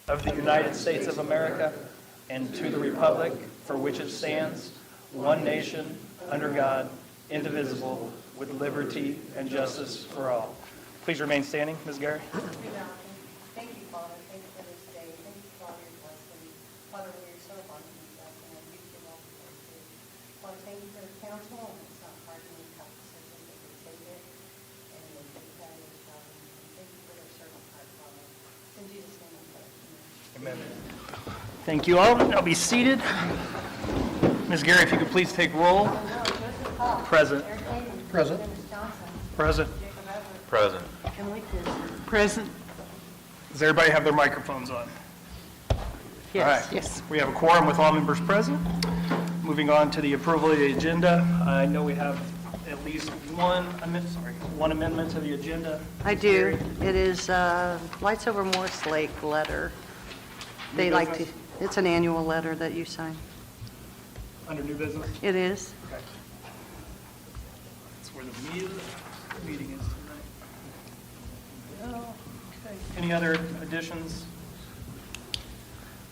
of the United States of America and to the republic for which it stands, one nation, under God, indivisible, with liberty and justice for all. Please remain standing, Ms. Gary. Thank you, Father. Thank you for this day. Thank you for all your blessings. Father, we are so lucky to us, and I give you all the praise. Father, thank you for the council, and it's not hard to make tough decisions. They can take it, and they take that as Father. And thank you for their servant heart, Father. In Jesus' name I pray. Amen. Amen. Thank you all. Now be seated. Ms. Gary, if you could please take roll. Present. Present. Present. Present. Present. Does everybody have their microphones on? Yes. All right. Yes. We have a quorum with all members present. Moving on to the approval of the agenda. I know we have at least one amendment to the agenda. I do. It is Lights Over Morse Lake letter. They like to, it's an annual letter that you sign. Under new business. It is. Okay. That's where the meeting is tonight. Okay. Any other additions?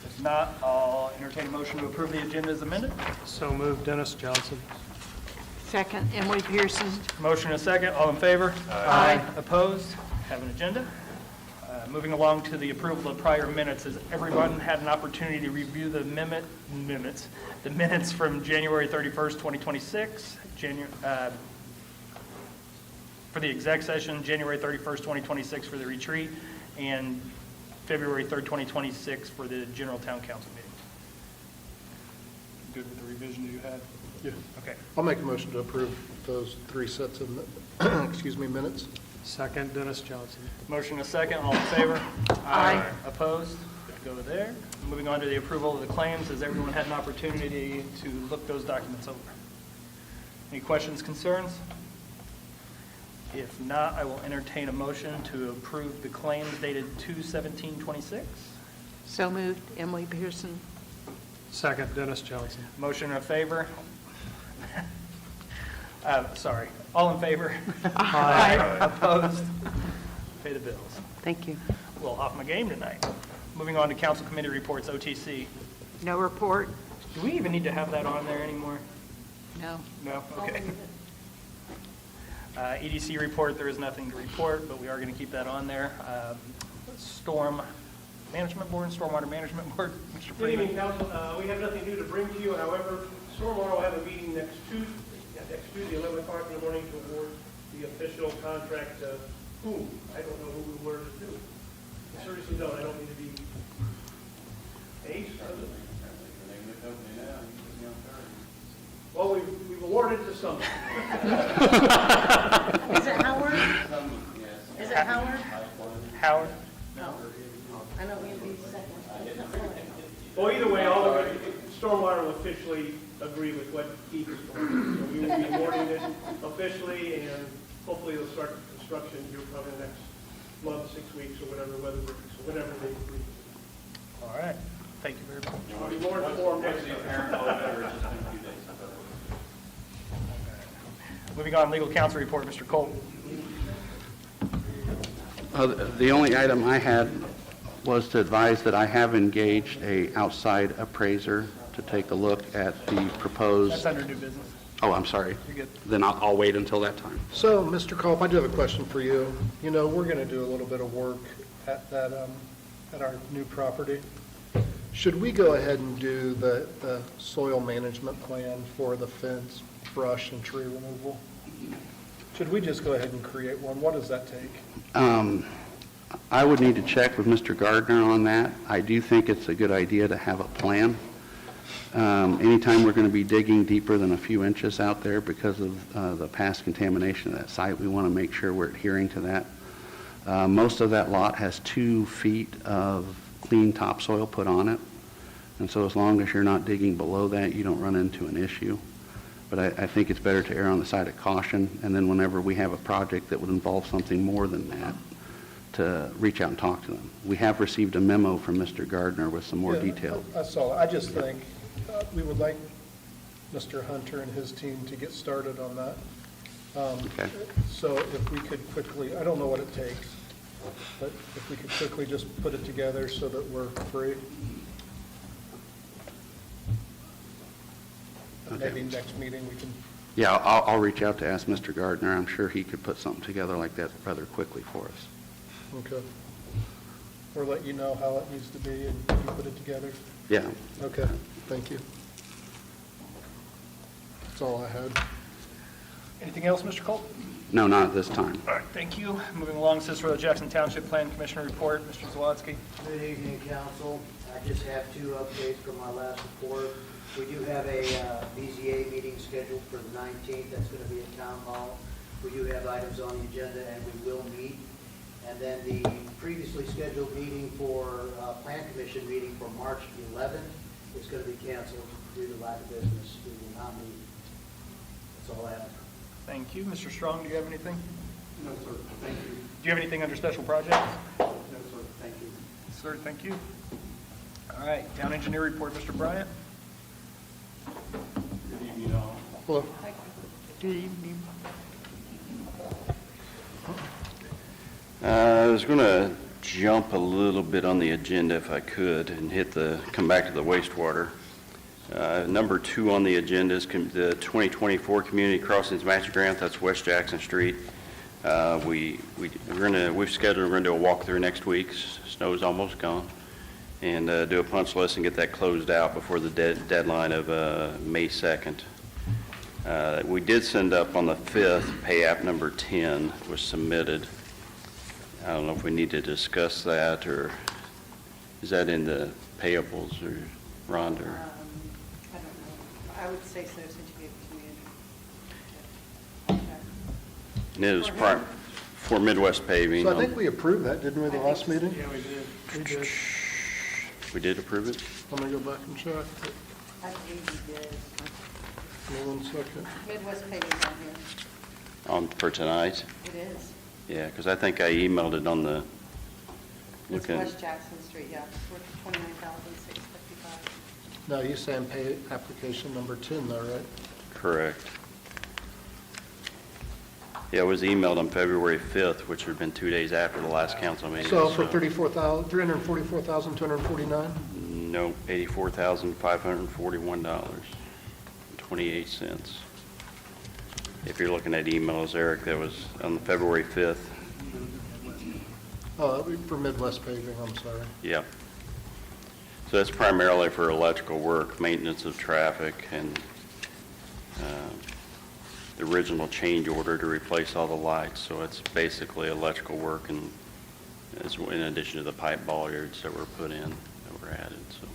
If not, I'll entertain a motion to approve the agenda as amended. So moved, Dennis Johnson. Second, Emily Pearson. Motion and a second. All in favor? Aye. Opposed? Have an agenda. Moving along to the approval of prior minutes. Has everyone had an opportunity to review the minutes from January 31st, 2026, for the exec session, January 31st, 2026 for the retreat, and February 3rd, 2026 for the general town council meeting? Good with the revisions you had? Yeah. Okay. I'll make a motion to approve those three sets of, minutes. Second, Dennis Johnson. Motion and a second. All in favor? Aye. Opposed? Go there. Moving on to the approval of the claims. Has everyone had an opportunity to look those documents over? Any questions, concerns? If not, I will entertain a motion to approve the claims dated 2/17/26. So moved, Emily Pearson. Second, Dennis Johnson. Motion in favor? Sorry. All in favor? Aye. Opposed? Pay the bills. Thank you. Well, off my game tonight. Moving on to council committee reports, OTC. No report? Do we even need to have that on there anymore? No. No? Okay. EDC report, there is nothing to report, but we are going to keep that on there. Storm Management Board, Stormwater Management Board, Mr. Good Freeman. evening, Council. We have nothing new to bring to you. However, Stormwater will have a meeting next Tuesday, 11 o'clock in the morning, to award the official contract to whom? I don't know who we awarded it to. I seriously don't. I don't need to be Ace, does it? Well, we've awarded it to someone. Is it Howard? Is it Howard? Howard? No. I know we'd be second. Well, either way, Stormwater will officially agree with what Keith is going to do. So we will be awarding it officially, and hopefully they'll start construction here probably the next month, 6 weeks, or whatever weather breaks, or whatever they agree. All right. Thank you very much. I'll be more informed next time. Moving on, legal counsel report, Mr. Colton. The only item I had was to advise that I have engaged a outside appraiser to take a look at the proposed. That's under new business. Oh, I'm sorry. You're good. Then I'll wait until that time. So, Mr. Culp, I do have a question for you. You know, we're going to do a little bit of work at that, at our new property. Should we go ahead and do the soil management plan for the fence, brush, and tree removal? Should we just go ahead and create one? What does that take? I would need to check with Mr. Gardner on that. I do think it's a good idea to have a plan. Anytime we're going to be digging deeper than a few inches out there because of the past contamination of that site, we want to make sure we're adhering to that. Most of that lot has 2 feet of clean topsoil put on it, and so as long as you're not digging below that, you don't run into an issue. But I think it's better to err on the side of caution, and then whenever we have a project that would involve something more than that, to reach out and talk to them. We have received a memo from Mr. Gardner with some more Yeah, detail. I saw it. I just think we would like Mr. Hunter and his team to get started on that. Okay. So if we could quickly, I don't know what it takes. but if we could quickly just put it together so that we're free. Okay. Maybe next meeting we can, Yeah, I'll reach out to ask Mr. Gardner. I'm sure he could put something together like that rather quickly for us. okay. Or let you know how it needs to be and you put it together. Yeah. Okay, thank you. That's all I had. Anything else, Mr. Colt? No, not at this time. All right, thank you. Moving along, Cicero Jackson Township Plan Commissioner report, Mr. Zawadzki. Good evening, council. I just have two updates from my last report. We do have a BZA meeting scheduled for the 19th. That's going to be at Town Hall. We do have items on the agenda, and we will meet. And then the previously scheduled meeting for Plan Commission meeting for March 11th is going to be canceled due to lack of business. We will not meet. That's all I have. Thank you. Mr. Strong, do you have anything? No, sir. Thank you. Do you have anything under special projects? No, sir. Thank you. Sir, thank you. All right, town engineer report, Mr. Bryant. Good evening, all. Hello. Good evening. I was going to jump a little bit on the agenda if I could and come back to the wastewater. Number 2 on the agenda is the 2024 Community Crossings Match Grant. That's West Jackson Street. We've scheduled, we're going to do a walkthrough next week. Snow's almost gone. And do a punch list and get that closed out before the deadline of May 2nd. We did send up on the 5th, pay app number 10 was submitted. I don't know if we need to discuss that, or is that in the payables, or Rhonda? I don't know. I would say so since you gave it to me. And it was for Midwest Paving. So I think we approved that, didn't we, the last meeting? Yeah, we did. We did. We did approve it? I'm gonna go back and check. I believe you did. Give me 1 second. Midwest paving's on here. For tonight? It is. Yeah, because I think I emailed it on the, It's looking, West Jackson Street, yeah. We're $29,655. No, you're saying pay application number 10 though, right? correct. Yeah, it was emailed on February 5th, which would have been 2 days after the last council meeting. So for $344,249? No, $84,541.28. If you're looking at emails, Eric, that was on February 5th. Oh, that'd be for Midwest paving, I'm sorry. Yeah. So that's primarily for electrical work, maintenance of traffic, and the original change order to replace all the lights. So it's basically electrical work, and it's in addition to the pipe bollards that were put in, that were added, so.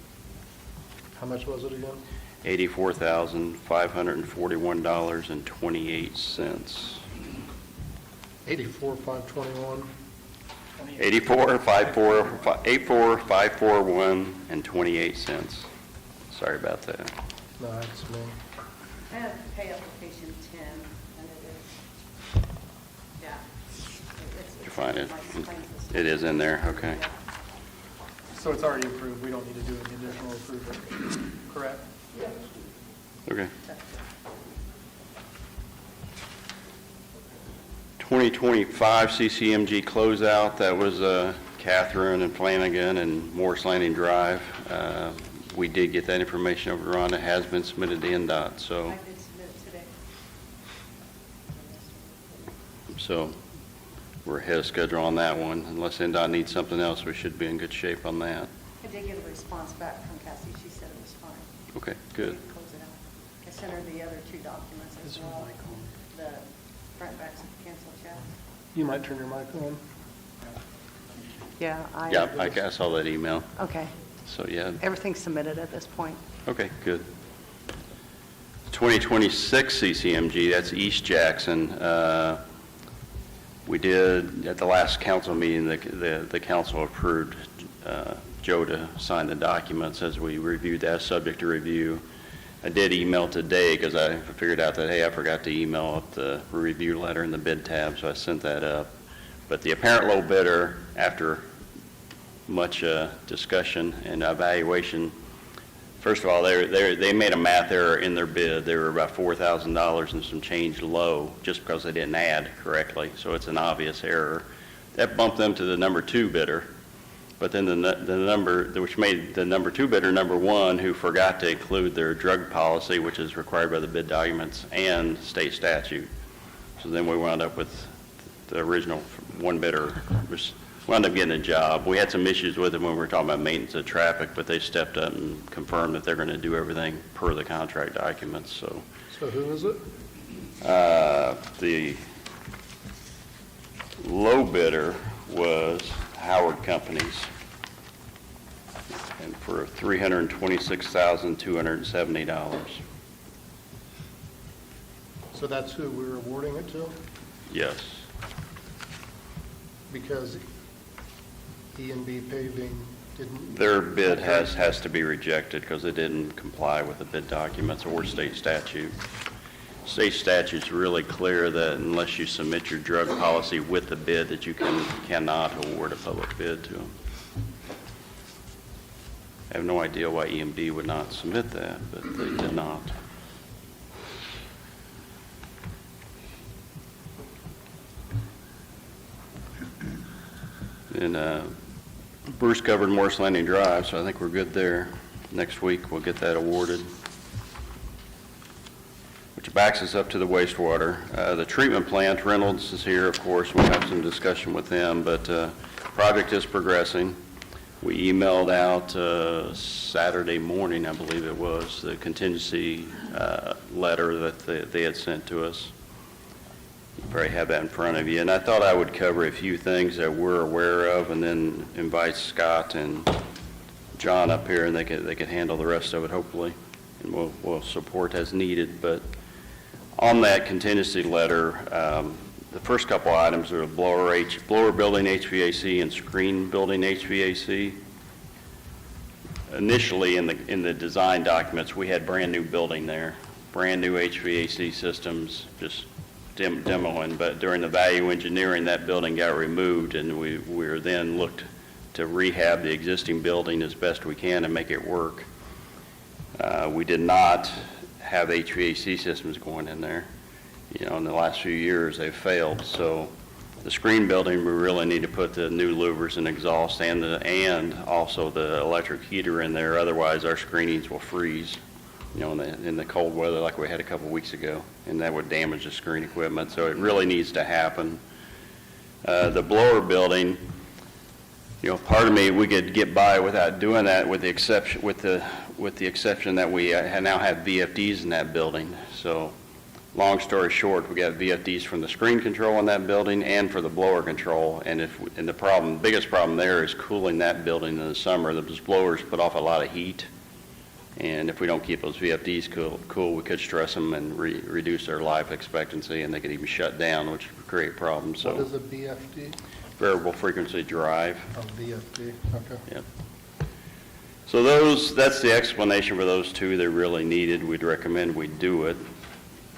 How much was it again? $84,541.28. 84,521. 84,541 and 28 cents. Sorry about that. No, that's me. I have pay application 10, and it is, yeah. Did you find it? My claims list. It is in there, okay. Yeah. So it's already approved. We don't need to do any additional approval, correct? Okay. 2025 CCMG closeout, that was Catherine and Flanagan and Morris Landing Drive. We did get that information over to Rhonda, has been submitted to NDOT, so. I did submit it today. So we're ahead of schedule on that one. Unless NDOT needs something else, we should be in good shape on that. I did get a response back from Cassie. She said it was fine. Okay, good. Close it out. I sent her the other 2 documents as well. The front backs of the cancel check. You might turn your mic on. Yeah, Yeah, I saw that email. Okay. So, yeah, Everything's submitted at this point. okay, good. 2026 CCMG, that's East Jackson. We did, at the last council meeting, the council approved Joe to sign the documents as we reviewed that, subject to review. I did email today because I figured out that, hey, I forgot to email up the review letter in the bid tab, so I sent that up. But the apparent low bidder, after much discussion and evaluation, first of all, they made a math error in their bid. They were about $4,000 and some change low just because they didn't add correctly, so it's an obvious error. that bumped them to the number 2 bidder. But then the number, which made the number 2 bidder number 1, who forgot to include their drug policy, which is required by the bid documents and state statute. So then we wound up with the original 1 bidder, which wound up getting a job. We had some issues with them when we were talking about maintenance of traffic, but they stepped up and confirmed that they're going to do everything per the contract documents. So So who is it? the low bidder was Howard Companies, and for $326,270. So that's who we're awarding it to? Yes. Because E&B paving didn't... Their bid has to be rejected because it didn't comply with the bid documents or state statute. State statute's really clear that unless you submit your drug policy with the bid, that you cannot award a public bid to them. I have no idea why EMD would not submit that, but they did not. And Bruce covered Morris Landing Drive, so I think we're good there. Next week, we'll get that awarded, which backs us up to the wastewater. The treatment plant, Reynolds is here, of course. We'll have some discussion with them, but project is progressing. We emailed out Saturday morning, I believe it was, the contingency letter that they had sent to us. You probably have that in front of you. And I thought I would cover a few things that we're aware of and then invite Scott and John up here, and they could handle the rest of it, hopefully. And we'll support as needed. But on that contingency letter, the first couple items are blower building HVAC and screen building HVAC. Initially, in the design documents, we had brand new building there, brand new HVAC systems, just demoing. But during the value engineering, that building got removed, and we were then looked to rehab the existing building as best we can and make it work. We did not have HVAC systems going in there. You know, in the last few years, they've failed. So the screen building, we really need to put the new louvers and exhaust and also the electric heater in there. Otherwise, our screenings will freeze, you know, in the cold weather like we had a couple weeks ago, and that would damage the screen equipment. So it really needs to happen. The blower building, you know, part of me, we could get by without doing that, with the exception that we now have VFDs in that building. So long story short, we got VFDs from the screen control in that building and for the blower control. And the biggest problem there is cooling that building in the summer. Those blowers put off a lot of heat. And if we don't keep those VFDs cool, we could stress them and reduce their life expectancy, and they could even shut down, which would create problems. So What is a BFD? variable frequency drive. Oh, VFD, okay. Yep. So that's the explanation for those two. They're really needed. We'd recommend we do it.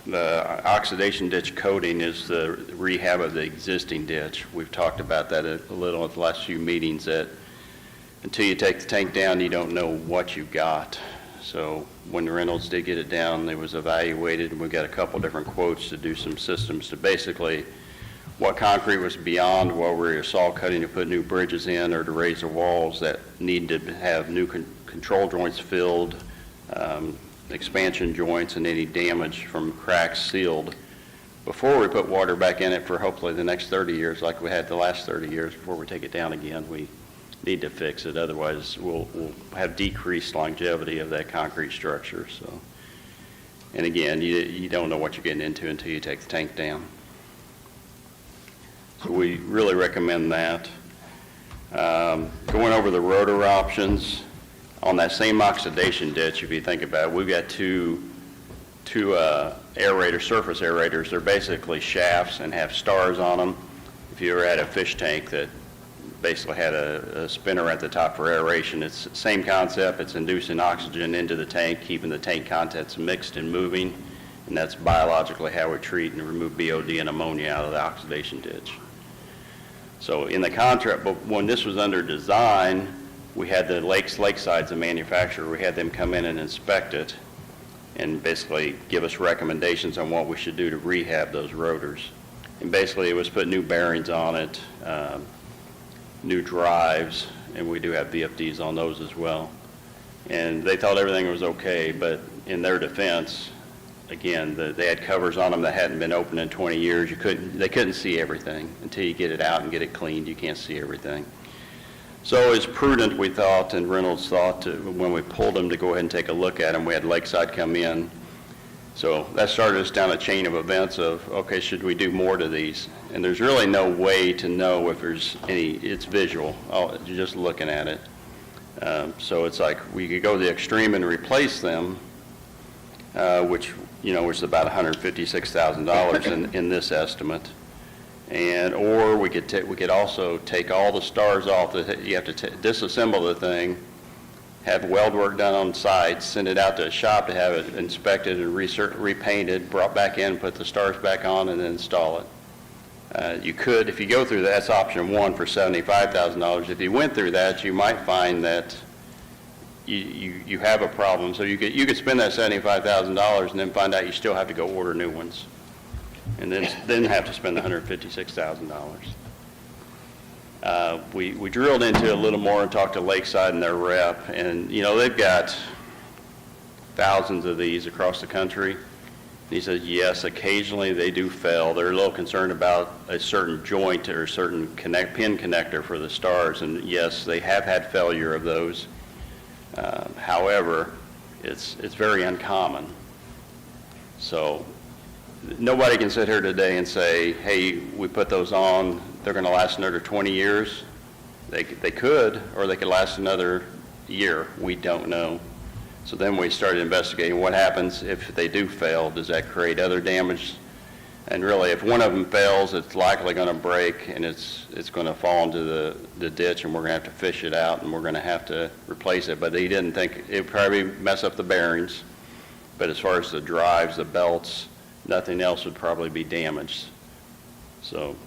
The oxidation ditch coating is the rehab of the existing ditch. We've talked about that a little at the last few meetings, that until you take the tank down, you don't know what you've got. So when Reynolds did get it down, it was evaluated, and we got a couple different quotes to do some systems to basically what concrete was beyond what we were saw cutting to put new bridges in or to raise the walls that need to have new control joints filled, expansion joints, and any damage from cracks sealed before we put water back in it for hopefully the next 30 years like we had the last 30 years before we take it down again. We need to fix it, otherwise we'll have decreased longevity of that concrete structure. So, and again, you don't know what you're getting into until you take the tank down. So we really recommend that. Going over the rotor options, on that same oxidation ditch, if you think about it, we've got two aerators, surface aerators. They're basically shafts and have stars on them. If you ever had a fish tank that basically had a spinner at the top for aeration, it's the same concept. It's inducing oxygen into the tank, keeping the tank contents mixed and moving, and that's biologically how we treat and remove BOD and ammonia out of the oxidation ditch. So in the contract, but when this was under design, we had the Lakeside's the manufacturer. We had them come in and inspect it and basically give us recommendations on what we should do to rehab those rotors. And basically, it was put new bearings on it, new drives, and we do have VFDs on those as well. And they thought everything was okay, but in their defense, again, they had covers on them that hadn't been opened in 20 years. They couldn't see everything. Until you get it out and get it cleaned, you can't see everything. So it's prudent, we thought, and Reynolds thought, when we pulled them, to go ahead and take a look at them. We had Lakeside come in. So that started us down a chain of events of, okay, should we do more to these? And there's really no way to know if there's any, it's visual, you're just looking at it. So it's like we could go the extreme and replace them, which is about $156,000 in this estimate. Or we could also take all the stars off. You have to disassemble the thing, have weld work done on site, send it out to a shop to have it inspected and repainted, brought back in, put the stars back on, and then install it. You could, if you go through that, that's option one for $75,000. If you went through that, you might find that you have a problem. So you could spend that $75,000 and then find out you still have to go order new ones, and then have to spend the $156,000. We drilled into it a little more and talked to Lakeside and their rep, and they've got thousands of these across the country. And he says, yes, occasionally they do fail. They're a little concerned about a certain joint or a certain pin connector for the stars, and yes, they have had failure of those. However, it's very uncommon. So nobody can sit here today and say, hey, we put those on, they're going to last another 20 years. They could, or they could last another year. We don't know. So then we started investigating what happens if they do fail. Does that create other damage? And really, if one of them fails, it's likely going to break, and it's going to fall into the ditch, and we're going to have to fish it out, and we're going to have to replace it. But he didn't think it would probably mess up the bearings. But as far as the drives, the belts, nothing else would probably be damaged. So,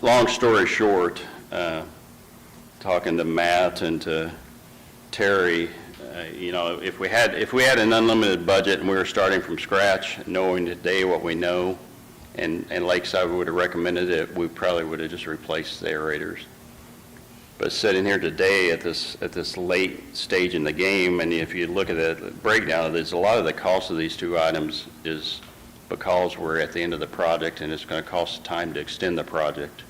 long story short, talking to Matt and to Terry, if we had an unlimited budget and we were starting from scratch, knowing today what we know, and Lakeside would have recommended it, we probably would have just replaced the aerators. But sitting here today at this late stage in the game, and if you look at the breakdown, there's a lot of the cost of these two items is because we're at the end of the project and it's going to cost time to extend the project.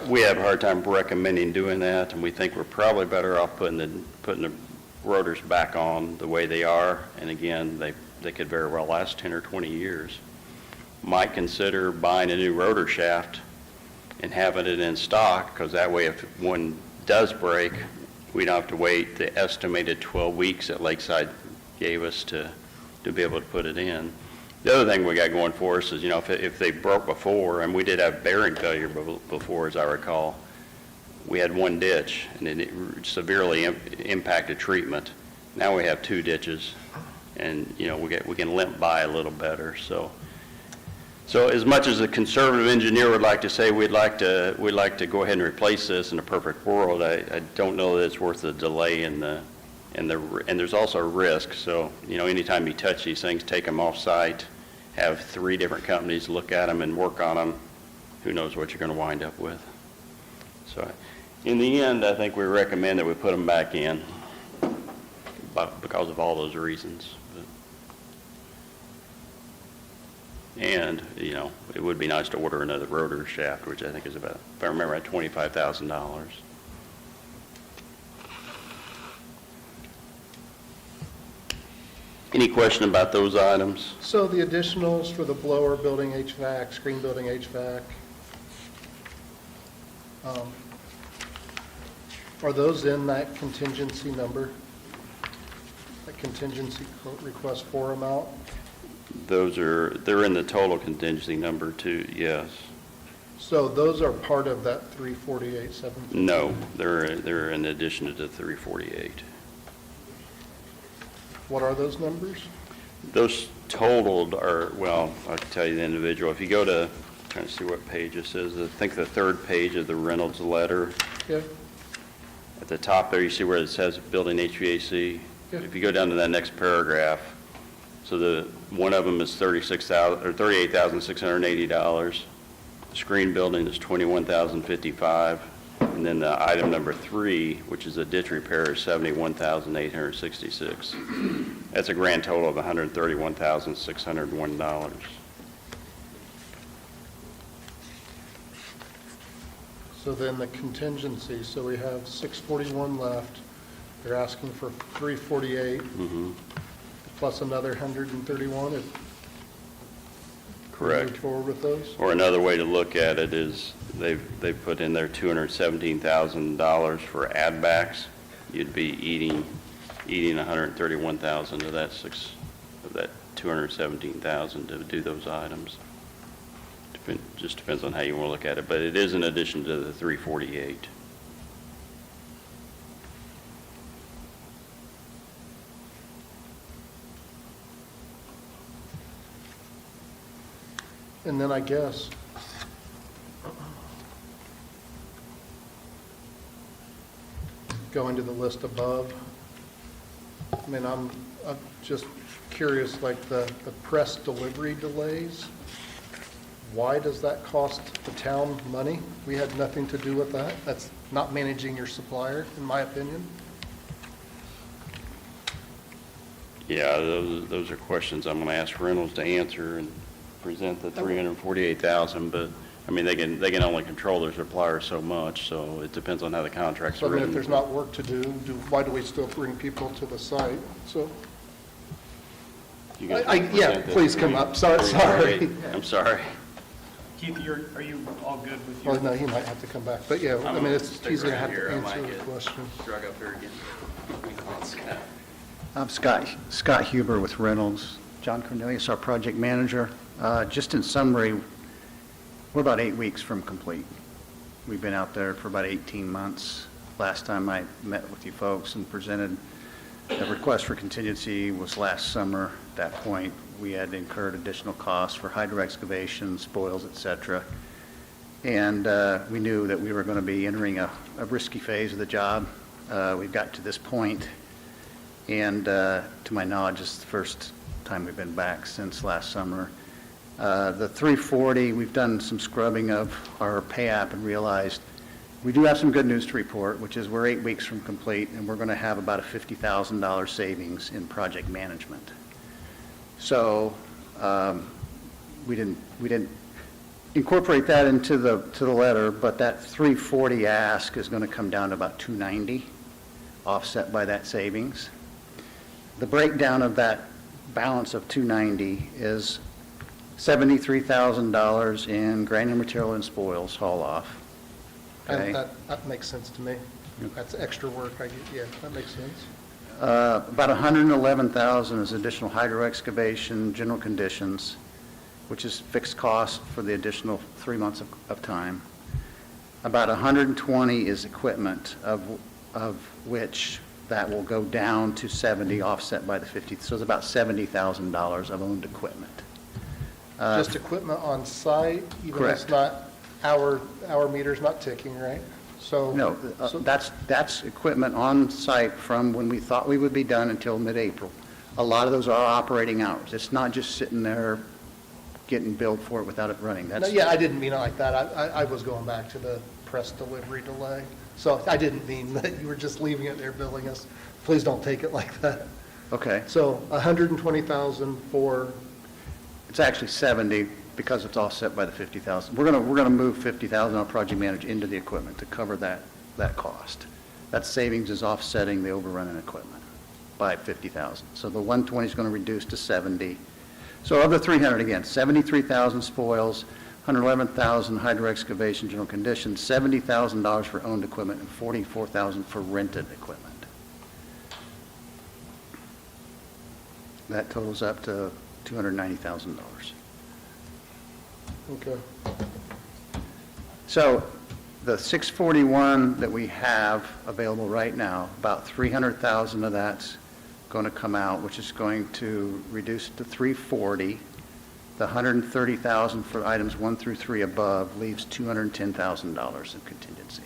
We have a hard time recommending doing that, and we think we're probably better off putting the rotors back on the way they are. And again, they could very well last 10 or 20 years. Might consider buying a new rotor shaft and having it in stock, because that way if one does break, we don't have to wait the estimated 12 weeks that Lakeside gave us to be able to put it in. The other thing we got going for us is, if they broke before, and we did have bearing failure before, as I recall, we had one ditch, and it severely impacted treatment. Now we have two ditches, and, we can limp by a little better. So as much as a conservative engineer would like to say we'd like to go ahead and replace this in a perfect world, I don't know that it's worth the delay and there's also risk. So, anytime you touch these things, take them off site, have 3 different companies look at them and work on them, who knows what you're going to wind up with. So in the end, I think we recommend that we put them back in because of all those reasons. And, it would be nice to order another rotor shaft, which I think is about, if I remember right, $25,000. Any question about those items? So the additionals for the blower building HVAC, screen building HVAC, are those in that contingency number? That contingency request for amount? They're in the total contingency number too, yes. So those are part of that 348,750? No, they're in addition to the 348. What are those numbers? Those totaled are, well, I can tell you the individual. If you go to, I'm trying to see what page it says, I think the 3rd page of the Reynolds letter. Yeah. At the top there, you see where it says building HVAC. Yeah. If you go down to that next paragraph, So one of them is $38,680. Screen building is $21,055. And then the item number 3, which is a ditch repair, is $71,866. That's a grand total of $131,601. So then the contingency, so we have 641 left. They're asking for 348 plus another 131 if we Correct. move forward with those. Or another way to look at it is they've put in there $217,000 for add backs. You'd be eating $131,000 of that $217,000 to do those items. Just depends on how you want to look at it, but it is in addition to the 348. And then I guess, going to the list above, I mean, I'm just curious, like the press delivery delays, why does that cost the town money? We had nothing to do with that. That's not managing your supplier, in my opinion. Yeah, those are questions I'm going to ask Reynolds to answer and present the 348,000, but, I mean, they can only control their supplier so much, so it depends on how the contract's So I mean, written. if there's not work to do, why do we still bring people to the site? So, You guys yeah, present the please come up. Sorry. 348. I'm sorry. Keith, are you all good with Well, your? no, he might have to come back, but yeah, I mean, he's going to have to I might answer the get question. drug up here again. I'm Scott Huber with Reynolds. John Cornelius, our project manager. Just in summary, we're about 8 weeks from complete. We've been out there for about 18 months. Last time I met with you folks and presented the request for contingency was last summer. At that point, we had incurred additional costs for hydro excavation, spoils, et cetera. And we knew that we were going to be entering a risky phase of the job. We've got to this point, and to my knowledge, it's the first time we've been back since last summer. The 340, we've done some scrubbing of our pay app and realized we do have some good news to report, which is we're 8 weeks from complete, and we're going to have about a $50,000 savings in project management. So we didn't incorporate that into the letter, but that 340 ask is going to come down to about 290, offset by that savings. The breakdown of that balance of 290 is $73,000 in granular material and spoils haul off. Okay. And that makes sense to me. That's extra work. Yeah, that makes sense. About $111,000 is additional hydro excavation, general conditions, which is fixed cost for the additional 3 months of time. About $120 is equipment, of which that will go down to 70, offset by the 50. So it's about $70,000 of owned equipment. Just equipment on site, even though it's Correct. not, our meter's not ticking, right? So No, that's equipment on site from when we thought we would be done until mid-April. A lot of those are operating hours. It's not just sitting there getting billed for it without it running. No, That's, yeah, I didn't mean it like that. I was going back to the press delivery delay. So I didn't mean that you were just leaving it there billing us. Please don't take it like that. okay. So 120,000 for, It's actually 70 because it's offset by the 50,000. We're going to move 50,000 on project manager into the equipment to cover that cost. That savings is offsetting the overrun in equipment by 50,000. So the 120 is going to reduce to 70. So of the 300, again, 73,000 spoils, 111,000 hydro excavation, general conditions, $70,000 for owned equipment, and 44,000 for rented equipment. That totals up to $290,000. okay. So the 641 that we have available right now, about 300,000 of that's going to come out, which is going to reduce it to 340. The 130,000 for items 1 through 3 above leaves $210,000 in contingency.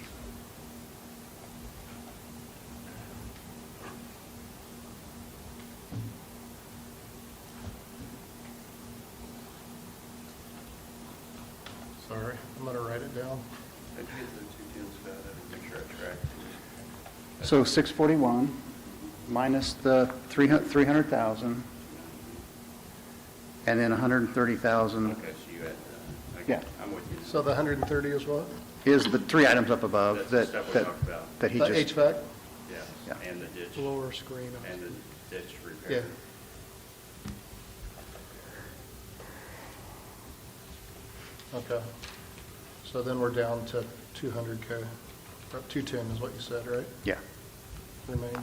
sorry. I'm going to write it down. Did you get the 210, Scott? I didn't make sure I tracked. So 641 minus the 300,000, and then 130,000 Okay, so you had, Yeah. I'm with you. So the 130 is what? is the three items up above That's the that, stuff we that, talked about. that he The just, HVAC? Yeah, Yeah. and the ditch, Lower screen. and the ditch Yeah. repair. Okay. So then we're down to 200K. Or 210 is what you said, right? yeah. Remaining.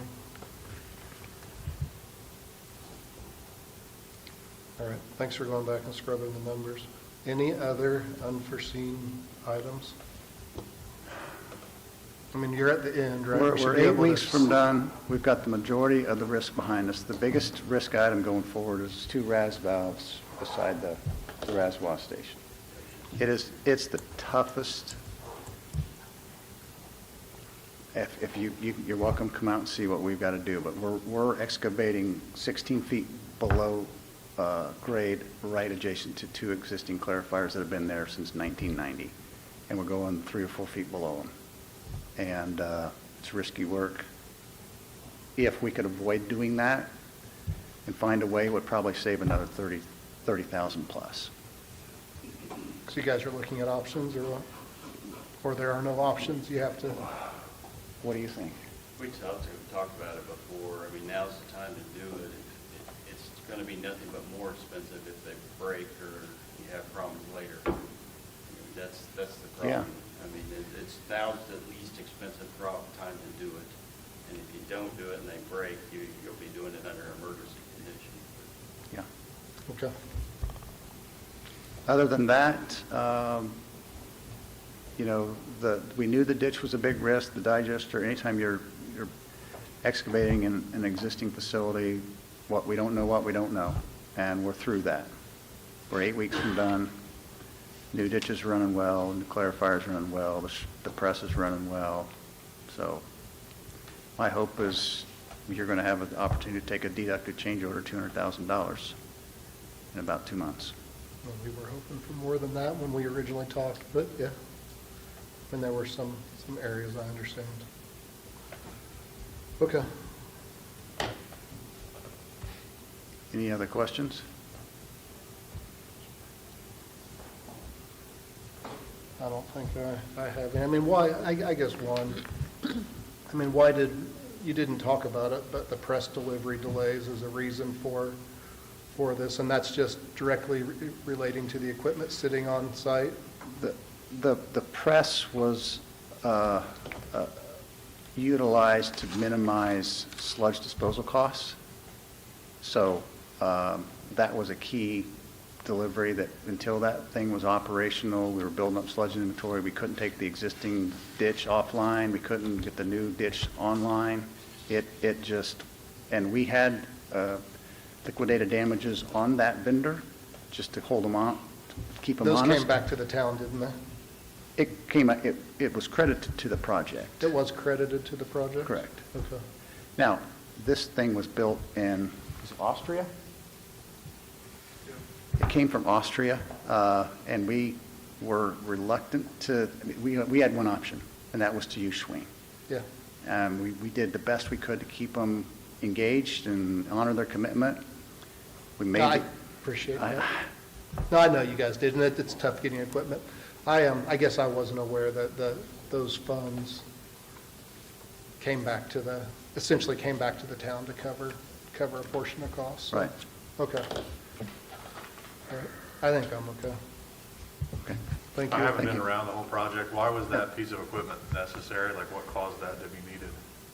All right, thanks for going back and scrubbing the numbers. Any other unforeseen items? I mean, you're at the end, right? We should We're be 8 able to weeks from done. We've got the majority of the risk behind us. The biggest risk item going forward is 2 RAS valves beside the reservoir station. It's the toughest. If you're welcome, come out and see what we've got to do, but we're excavating 16 feet below grade, right adjacent to 2 existing clarifiers that have been there since 1990, and we're going 3 or 4 feet below them. And it's risky work. If we could avoid doing that and find a way, it would probably save another 30,000 plus. So you guys are looking at options or what? Or there are no options, you have to, What do you think? We talked about it before. I mean, now's the time to do it. It's going to be nothing but more expensive if they break or you have problems later. I mean, that's the problem. Yeah. I mean, it's now's the least expensive time to do it. And if you don't do it and they break, you'll be doing it under emergency conditions. Yeah. okay. Other than that, we knew the ditch was a big risk, the digester. Anytime you're excavating in an existing facility, what we don't know, and we're through that. We're 8 weeks from done. New ditch is running well, new clarifier's running well, the press is running well. So my hope is you're going to have an opportunity to take a deducted change order, $200,000 in about 2 months. Well, we were hoping for more than that when we originally talked, but yeah. And there were some areas I understand. Okay. Any other questions? I don't think I have any. I mean, why, I guess one, I mean, why you didn't talk about it, but the press delivery delays is a reason for this, and that's just directly relating to the equipment sitting on site? The press was utilized to minimize sludge disposal costs. So that was a key delivery, that until that thing was operational, we were building up sludge inventory. We couldn't take the existing ditch offline. We couldn't get the new ditch online. It just, and we had liquidated damages on that vendor just to hold them on, to keep them honest. Those came back to the town, didn't they? It was credited to the project. It was credited to the project? Correct. Okay. Now, this thing was built in, is it Austria? It came from Austria, and we were reluctant to, we had one option, and that was to use Schwing. Yeah. We did the best we could to keep them engaged and honor their commitment. We made I it. appreciate that. No, I know you guys did, and it's tough getting equipment. I guess I wasn't aware that those funds essentially came back to the town to cover a portion of costs. So- Right. Okay. All right. I think I'm okay. Okay. Thank you. I haven't Thank been you. around the whole project. Why was that piece of equipment necessary? Like, what caused that to be needed?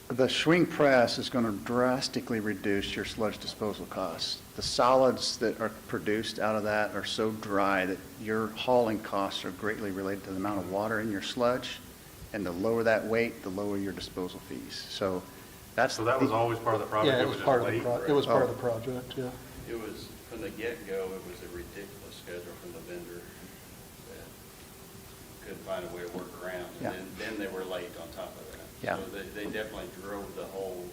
The Schwing press is going to drastically reduce your sludge disposal costs. The solids that are produced out of that are so dry that your hauling costs are greatly related to the amount of water in your sludge, and the lower that weight, the lower your disposal fees. So that's. So that was always part of the project? Yeah, it was part of the, just late, it was part of Oh. the project, yeah. It was, from the get-go, it was a ridiculous schedule from the vendor that couldn't find a way to work around. Yeah. And then they were late on top of that. Yeah. So they definitely drove the whole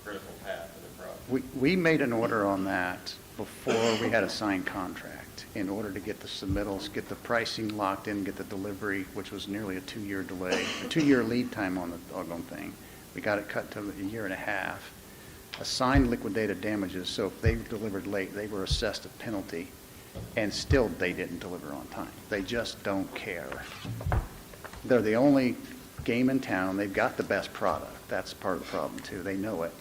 critical path of the project. We made an order on that before we had a signed contract in order to get the submittals, get the pricing locked in, get the delivery, which was nearly a 2-year delay, a 2-year lead time on the doggone thing. We got it cut to a year and a half. Assigned liquidated damages, so if they delivered late, they were assessed a penalty, and still they didn't deliver on time. They just don't care. They're the only game in town. They've got the best product. That's part of the problem, too. They know it.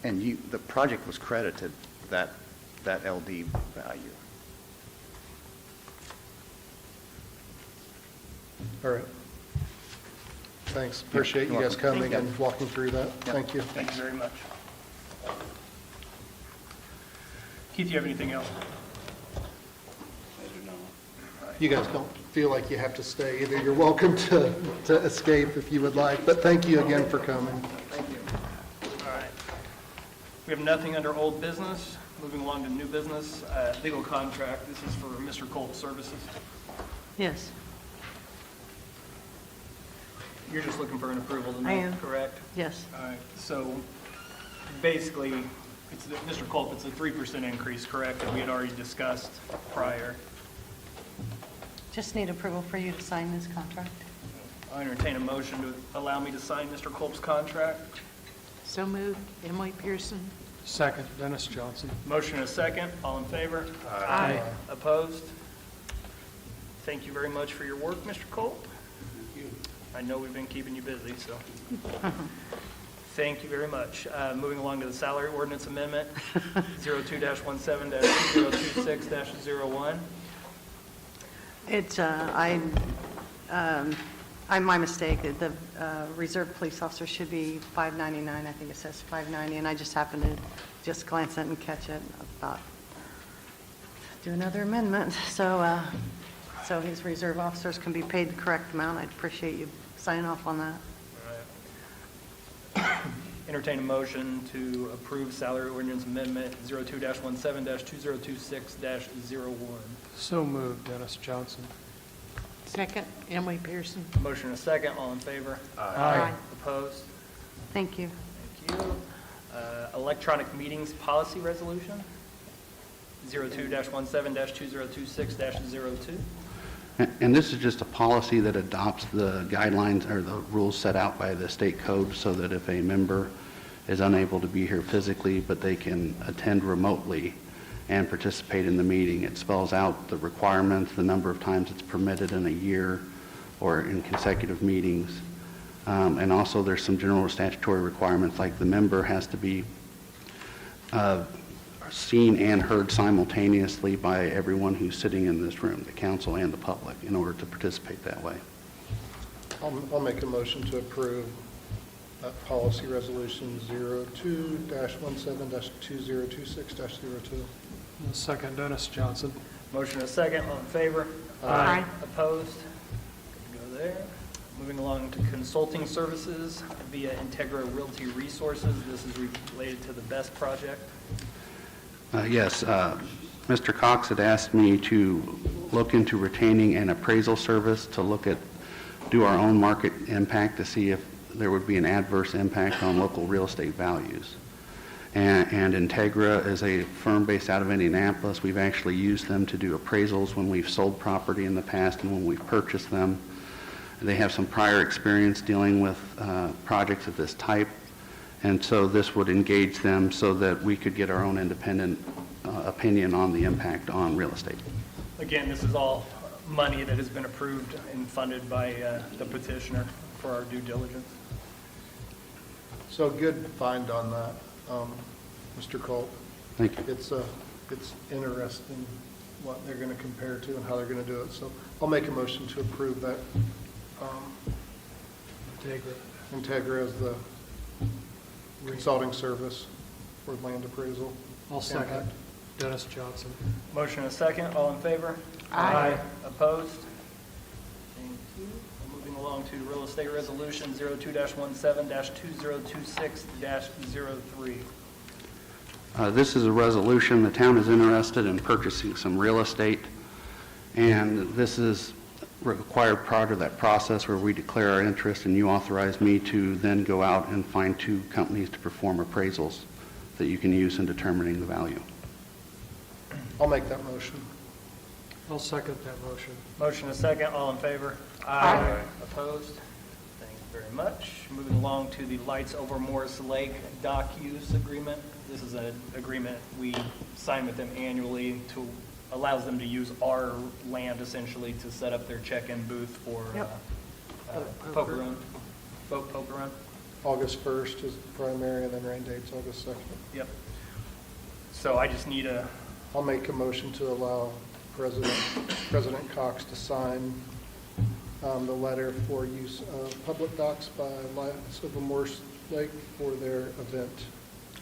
And the project was credited that LD value. All right. Thanks. Appreciate you guys coming and walking through that. Thank you. Thank you very much. Keith, you have anything else? You guys don't feel like you have to stay either. You're welcome to escape if you would like, but thank you again for coming. Thank you. All right. We have nothing under old business. Moving along to new business, legal contract. This is for Mr. Culp's services. Yes, You're just looking for an approval tonight, I am. correct? yes. All right, so basically, Mr. Culp, it's a 3% increase, correct, that we had already discussed prior. Just need approval for you to sign this contract. I entertain a motion to allow me to sign Mr. Culp's contract. So moved. Emily Pearson. Second, Dennis Johnson. Motion and a second, all in favor? Aye. Opposed? Thank you very much for your work, Mr. Culp. I know we've been keeping you busy, so. Thank you very much. Moving along to the salary ordinance amendment, 02-17-2026-01. It's, my mistake. The reserve police officer should be $5.99. I think it says $5.90, and I just happened to just glance at it and catch it. I thought, do another amendment. So his reserve officers can be paid the correct amount. I'd appreciate you signing off on that. All right. Entertain a motion to approve salary ordinance amendment 02-17-2026-01. So moved, Dennis Johnson. Second, Emily Pearson. Motion and a second, all in favor? Aye. Opposed? Thank you. Thank you. Electronic meetings policy resolution, 02-17-2026-02. And this is just a policy that adopts the guidelines or the rules set out by the state code so that if a member is unable to be here physically, but they can attend remotely and participate in the meeting, it spells out the requirements, the number of times it's permitted in a year or in consecutive meetings. And also there's some general statutory requirements, like the member has to be seen and heard simultaneously by everyone who's sitting in this room, the council and the public, in order to participate that way. I'll make a motion to approve policy resolution 02-17-2026-02. Second, Dennis Johnson. Motion and a second, all in favor? Aye. Opposed? Good to go there. Moving along to consulting services via Integra Realty Resources. This is related to the BEST project. Yes, Mr. Cox had asked me to look into retaining an appraisal service to do our own market impact to see if there would be an adverse impact on local real estate values. And Integra is a firm based out of Indianapolis. We've actually used them to do appraisals when we've sold property in the past and when we've purchased them. They have some prior experience dealing with projects of this type. And so this would engage them so that we could get our own independent opinion on the impact on real estate. Again, this is all money that has been approved and funded by the petitioner for our due diligence. So good find on that, Mr. Culp. Thank you. It's interesting what they're going to compare to and how they're going to do it. So I'll make a motion to approve that. Integra as the consulting service for land appraisal. I'll second, Dennis Johnson. Motion and a second, all in favor? Aye. Opposed? Thank you. Moving along to real estate resolution 02-17-2026-03. This is a resolution. The town is interested in purchasing some real estate, and this is required part of that process where we declare our interest and you authorize me to then go out and find 2 companies to perform appraisals that you can use in determining the value. I'll make that motion. I'll second that motion. Motion and second, all in favor? Aye. Opposed? Thank you very much. Moving along to the Lights Over Morris Lake dock use agreement. This is an agreement we sign with them annually to, allows them to use our land essentially to set up their check-in booth for Yep. poker run, boat poker run. August 1st is the primary, and then rain date's August 2nd. Yep. So I just need a, I'll make a motion to allow President Cox to sign the letter for use of public docks by Lights Over Morris Lake for their event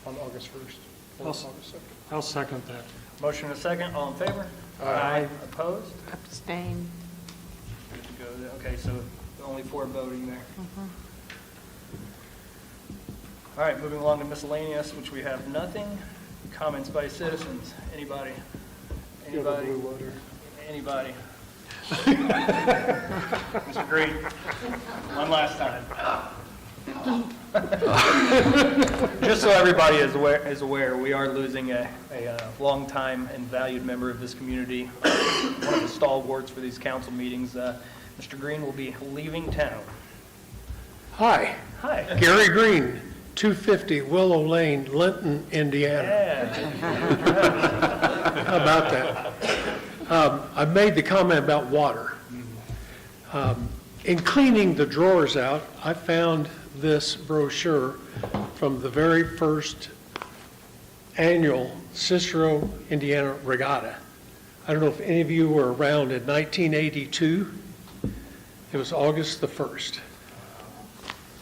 on August 1st or I'll August s- 2nd. I'll second that. motion and second, all in favor? Aye. Opposed? Abstain. Good to go there. Okay, so only 4 voting there. All right, moving along to miscellaneous, which we have nothing. Comments by citizens. Anybody? You have a Anybody? blue letter. Anybody? Mr. Green, one last time. Just so everybody is aware, we are losing a longtime and valued member of this community, one of the stalwarts for these council meetings. Mr. Green will be leaving town. Hi, Hi. Gary Green, 250 Willow Lane, Linton, Indiana. Yeah. How about that? I made the comment about water. In cleaning the drawers out, I found this brochure from the very first annual Cicero, Indiana Regatta. I don't know if any of you were around in 1982. It was August the 1st.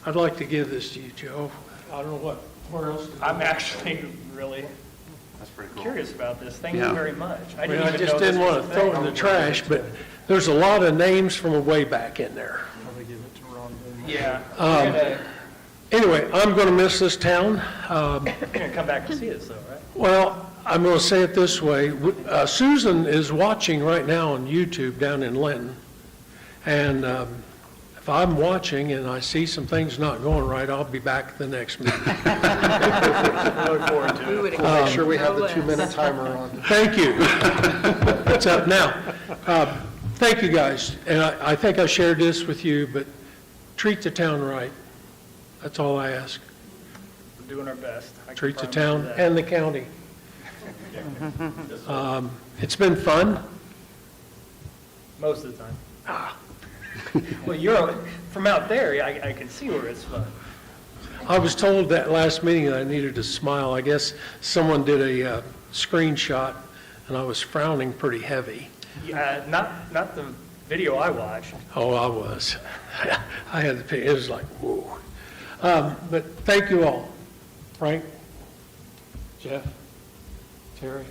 I'd like to give this to you, Joe. I don't know where else to go. I'm actually really That's pretty cool. curious about this. Thank Yeah. you very much. I didn't even just know didn't this was want a to throw it thing. in the trash, but there's a lot of names from way back in there. Probably give it to Ron. Yeah. You're gonna- Anyway, I'm going to miss this town. You're going to come back to see us, though, right? Well, I'm going to say it this way. Susan is watching right now on YouTube down in Linton. And if I'm watching and I see some things not going right, I'll be back at the next meeting. I look forward to it. We would We'll make expect sure we have no the less. 2-minute timer on. Thank you. It's up now. Thank you, guys. And I think I shared this with you, but treat the town right. That's all I ask. We're doing our best. I can Treat the promise you town that. and the county. It's been fun. Most of the time. Well, you're, from out there, I can see where it's fun. I was told that last meeting that I needed to smile. I guess someone did a screenshot, and I was frowning pretty heavy. Not the video I watched. Oh, I was. I had the, it was like, whoa. But thank you all. Frank, Jeff, Terry,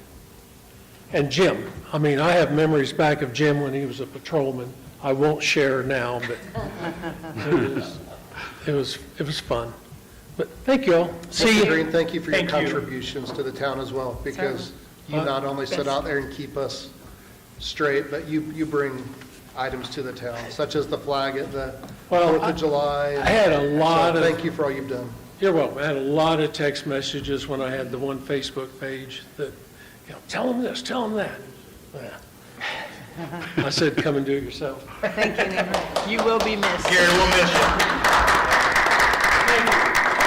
and Jim. I mean, I have memories back of Jim when he was a patrolman. I won't share now, but it was fun. But thank you all. See Mr. you. Green, thank you for your Thank you. contributions to the town as well, because you not only sit out there and keep us straight, but you bring items to the town, such as the flag at the Well, 4th of July. I had a lot So of. thank you for all you've done. You're welcome. I had a lot of text messages when I had the one Facebook page that, tell them this, tell them that. Yeah. I said, come and do it yourself. Thank you, Neighbor. You will be missed. Gary, we'll miss you.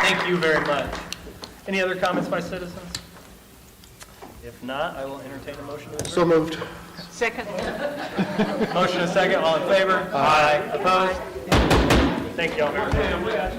Thank you very much. Any other comments by citizens? If not, I will entertain a motion to adjourn. So moved. Second. Motion and second, all in favor? Aye. Opposed? Thank you all very much.